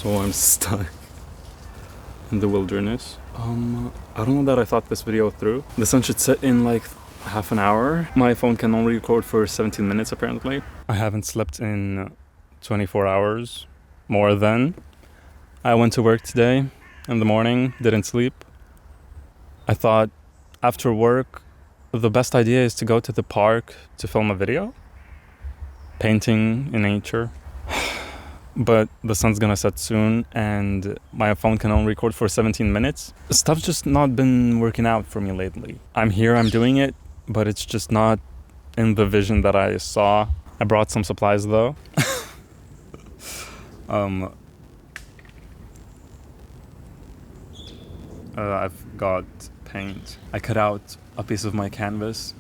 So I'm stuck in the wilderness. I don't know that I thought this video through. The sun should set in like half an hour. My phone can only record for 17 minutes apparently. I haven't slept in 24 hours more than. I went to work today in the morning, didn't sleep. I thought after work, the best idea is to go to the park to film a video. Painting in nature. But the sun's gonna set soon and my phone can only record for 17 minutes. Stuff's just not been working out for me lately. I'm here, I'm doing it, but it's just not in the vision that I saw. I brought some supplies though. I've got paint. I cut out a piece of my canvas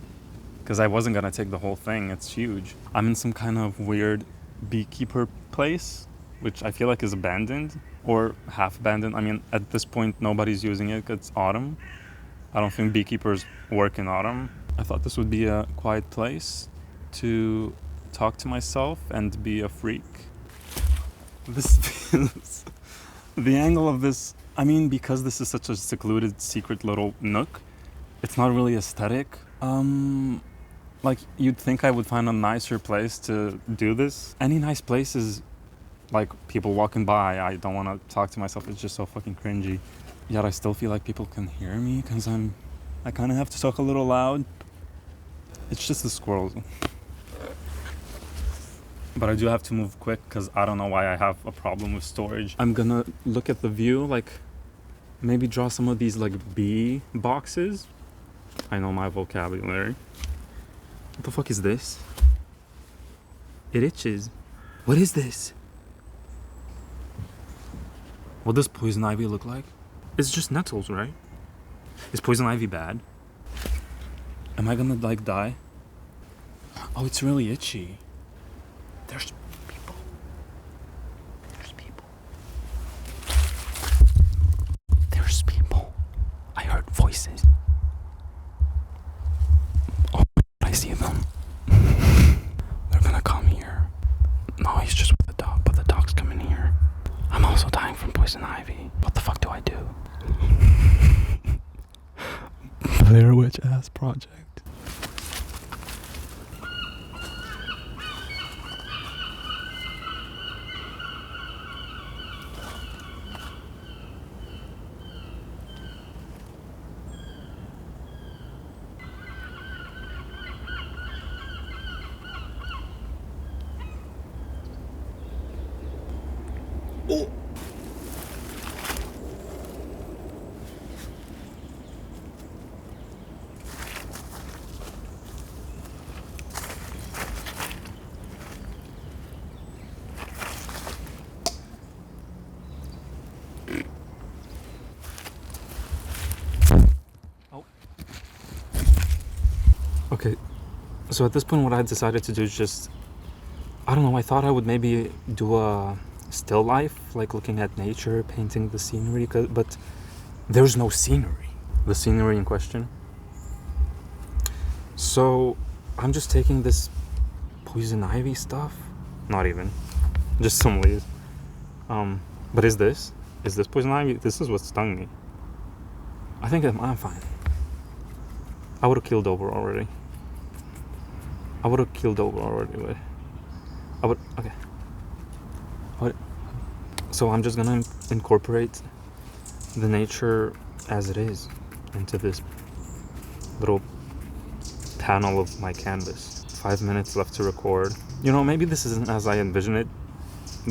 because I wasn't gonna take the whole thing, it's huge. I'm in some kind of weird beekeeper place, which I feel like is abandoned or half abandoned. I mean, at this point, nobody's using it because it's autumn. I don't think beekeepers work in autumn. I thought this would be a quiet place to talk to myself and be a freak. This feels... the angle of this, I mean, because this is such a secluded, secret little nook, it's not really aesthetic. Like, you'd think I would find a nicer place to do this. Any nice place is, like, people walking by. I don't want to talk to myself. It's just so fucking cringy. Yet I still feel like people can hear me because I kind of have to talk a little loud. It's just the squirrels. But I do have to move quick because I don't know why I have a problem with storage. I'm gonna look at the view, like, maybe draw some of these, like, bee boxes. I know my vocabulary. What the fuck is this? It itches. What is this? What does poison ivy look like? It's just nettles, right? Is poison ivy bad? Am I gonna, like, die? Oh, it's really itchy. There's people. There's people. There's people. I heard voices. I see them. They're gonna come here. No, he's just with the dog, but the dog's coming here. I'm also dying from poison ivy. What the fuck do I do? Blair Witch ass project. Oh. Okay, so at this point what I decided to do is just, I don't know, I thought I would maybe do a still life, like looking at nature, painting the scenery, but there's no scenery. The scenery in question. So I'm just taking this poison ivy stuff. Not even. Just some leaves. But is this poison ivy? This is what stung me. I think I'm fine. I would have killed over already. Wait. Okay. So I'm just gonna incorporate the nature as it is into this little panel of my canvas. 5 minutes left to record. You know, maybe this isn't as I envision it,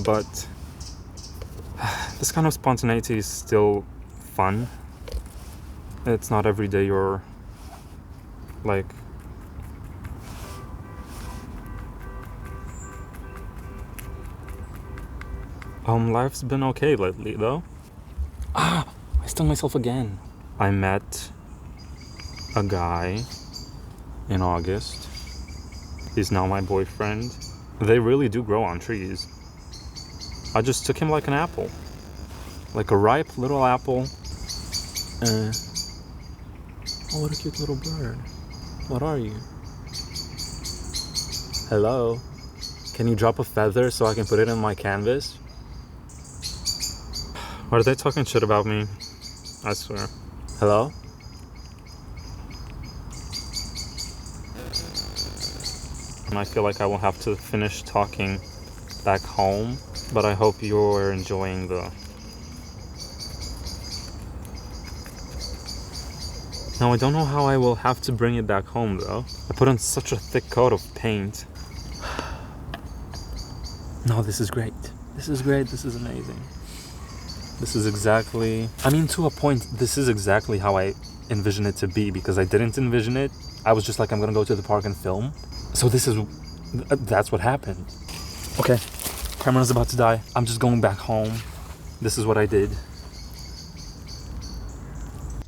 but this kind of spontaneity is still fun. It's not every day you're like... life's been okay lately, though. I stung myself again. I met a guy in August. He's now my boyfriend. They really do grow on trees. I just took him like an apple. Like a ripe little apple. Oh, what a cute little bird. What are you? Hello? Can you drop a feather so I can put it in my canvas? Are they talking shit about me? I swear. Hello? And I feel like I will have to finish talking back home, but I hope you're enjoying the... Now I don't know how I will have to bring it back home though. I put on such a thick coat of paint. No, this is great. This is great. This is amazing. This is exactly... I mean, to a point, this is exactly how I envision it to be, because I didn't envision it. I was just like, I'm gonna go to the park and film. So this is... that's what happened. Okay, camera's about to die. I'm just going back home. This is what I did.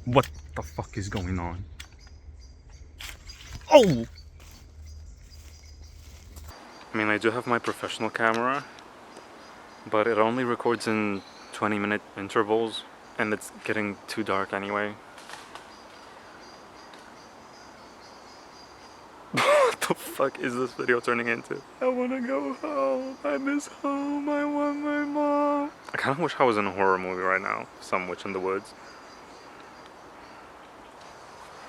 What the fuck is going on? Oh! I mean, I do have my professional camera, but it only records in 20-minute intervals, and it's getting too dark anyway. What the fuck is this video turning into? I wanna go home. I miss home. I want my mom. I kinda wish I was in a horror movie right now. Some witch in the woods.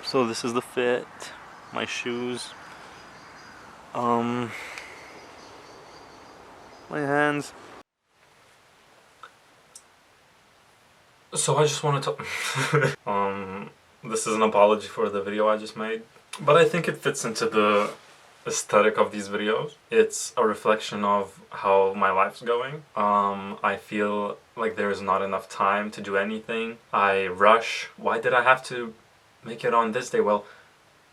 So this is the fit. My shoes. My hands. So I just wanted to... this is an apology for the video I just made, but I think it fits into the aesthetic of these videos. It's a reflection of how my life's going. I feel like there's not enough time to do anything. I rush. Why did I have to make it on this day? Well,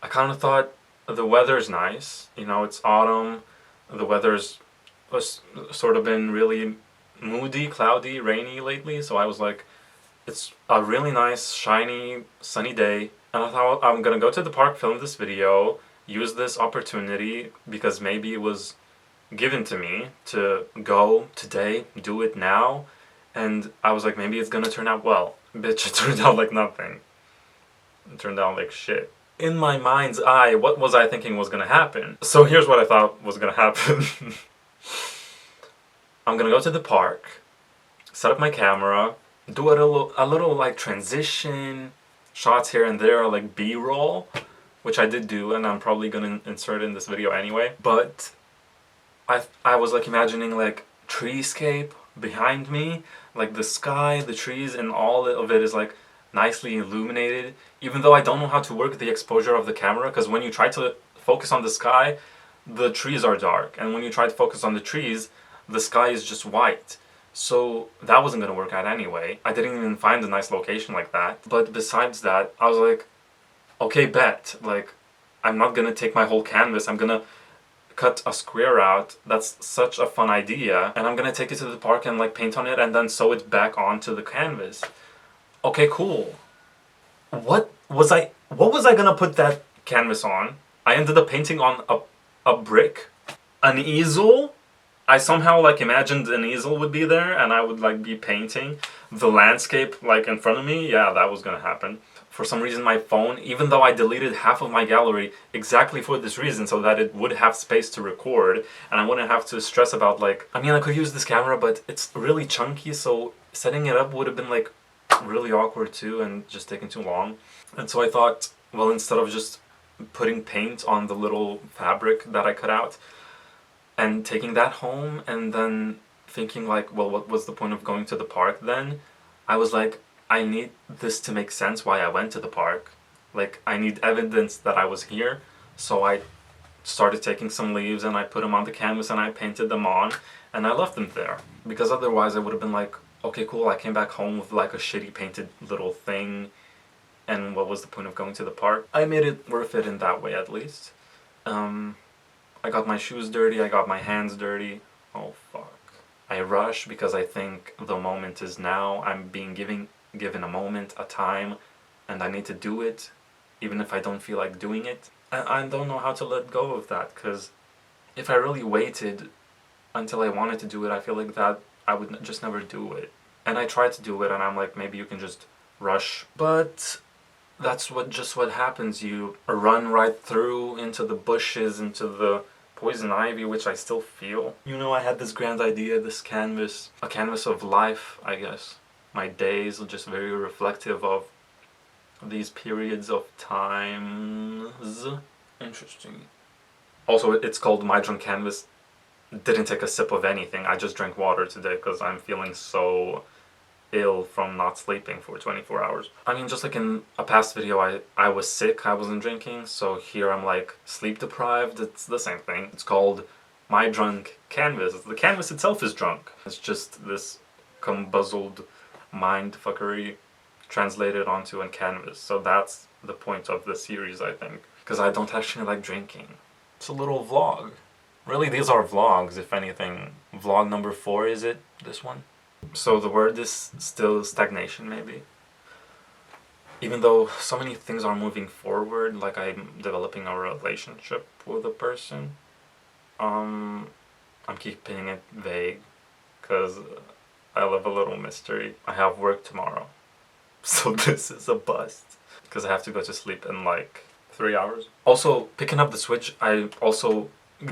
I kind of thought the weather's nice. You know, it's autumn. The weather's sort of been really moody, cloudy, rainy lately, so I was like, it's a really nice, shiny, sunny day, and I thought I'm gonna go to the park, film this video, use this opportunity, because maybe it was given to me to go today, do it now, and I was like, maybe it's gonna turn out well. Bitch, it turned out like nothing. It turned out like shit. In my mind's eye, what was I thinking was gonna happen? So here's what I thought was gonna happen. I'm gonna go to the park, set up my camera, do a little like transition shots here and there, like B-roll, which I did do, and I'm probably gonna insert in this video anyway. But I was like imagining like treescape behind me, like the sky, the trees, and all of it is like nicely illuminated. Even though I don't know how to work the exposure of the camera, because when you try to focus on the sky, the trees are dark, and when you try to focus on the trees, the sky is just white. So that wasn't gonna work out anyway. I didn't even find a nice location like that. But besides that, I was like, okay, bet. Like, I'm not gonna take my whole canvas. I'm gonna cut a square out. That's such a fun idea. And I'm gonna take it to the park and like paint on it and then sew it back onto the canvas. Okay, cool. What was I gonna put that canvas on? I ended up painting on a brick, an easel. I somehow like imagined an easel would be there and I would like be painting the landscape like in front of me. Yeah, that was gonna happen. For some reason my phone, even though I deleted half of my gallery exactly for this reason, so that it would have space to record and I wouldn't have to stress about like, I mean, I could use this camera but it's really chunky, so setting it up would have been like really awkward too and just taking too long. And so I thought, well, instead of just putting paint on the little fabric that I cut out and taking that home and then thinking like, well, what was the point of going to the park then? I was like, I need this to make sense why I went to the park. Like, I need evidence that I was here. So I started taking some leaves and I put them on the canvas and I painted them on and I left them there. Because otherwise I would have been like, okay, cool, I came back home with like a shitty painted little thing and what was the point of going to the park? I made it worth it in that way at least. I got my shoes dirty, I got my hands dirty. Oh fuck. I rush because I think the moment is now. I'm being given a moment, a time, and I need to do it, even if I don't feel like doing it. I don't know how to let go of that, because if I really waited until I wanted to do it, I feel like that I would just never do it. And I tried to do it, and I'm like, maybe you can just rush. But that's just what happens. You run right through into the bushes, into the poison ivy, which I still feel. You know, I had this grand idea, this canvas, a canvas of life, I guess. my days, just very reflective of these periods of times. Interesting. Also, it's called My Drunk Canvas. Didn't take a sip of anything. I just drank water today because I'm feeling so ill from not sleeping for 24 hours. I mean, just like in a past video, I was sick, I wasn't drinking, so here I'm like sleep deprived. It's the same thing. It's called My Drunk Canvas. The canvas itself is drunk. It's just this combuzzled mind fuckery translated onto a canvas. So that's the point of the series, I think. Because I don't actually like drinking. It's a little vlog. Really, these are vlogs, if anything. Vlog number 4, is it? This one? So the word is still stagnation, maybe. Even though so many things are moving forward, like I'm developing a relationship with a person, I'm keeping it vague, because I love a little mystery. I have work tomorrow, so this is a bust, because I have to go to sleep in like 3 hours. Also, picking up the Switch,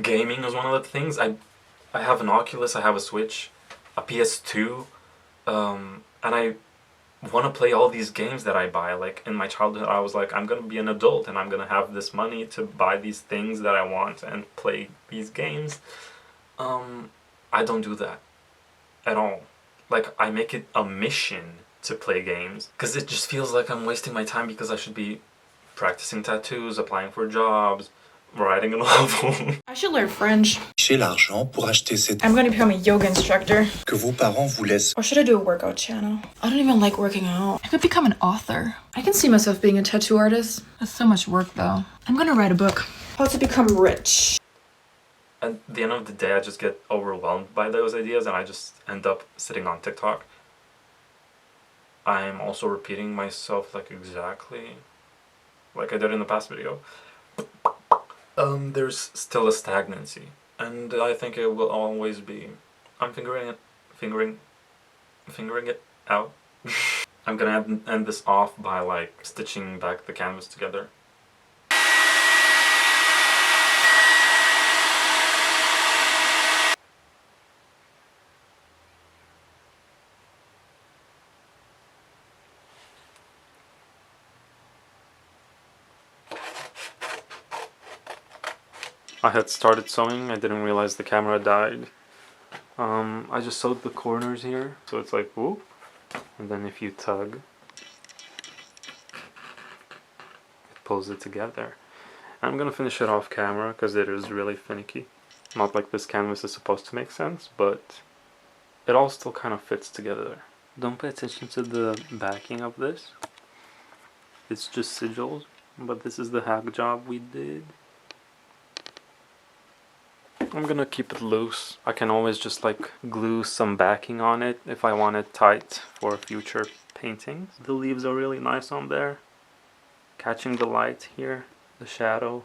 gaming is one of the things. I have an Oculus, I have a Switch, a PS2, and I want to play all these games that I buy. Like in my childhood, I was like, I'm gonna be an adult and I'm gonna have this money to buy these things that I want and play these games. I don't do that at all. Like, I make it a mission to play games because it just feels like I'm wasting my time, because I should be practicing tattoos, applying for jobs, writing a novel. I should learn French. L'argent pour acheter cette I'm going to become a yoga instructor. que vos parents vous laissent. Or should I do a workout channel? I don't even like working out. I could become an author. I can see myself being a tattoo artist. That's so much work though. I'm gonna write a book. How to become rich. At the end of the day, I just get overwhelmed by those ideas and I just end up sitting on TikTok. I'm also repeating myself like exactly like I did in the past video. There's still a stagnancy, and I think it will always be. I'm fingering it out. I'm gonna end this off by like stitching back the canvas together. I had started sewing, I didn't realize the camera died. I just sewed the corners here, so it's like whoop, and then if you tug, it pulls it together. I'm gonna finish it off camera because it is really finicky. Not like this canvas is supposed to make sense, but it all still kind of fits together. Don't pay attention to the backing of this. It's just sigils, but this is the hack job we did. I'm gonna keep it loose. I can always just like glue some backing on it if I want it tight for future paintings. The leaves are really nice on there. Catching the light here, the shadow.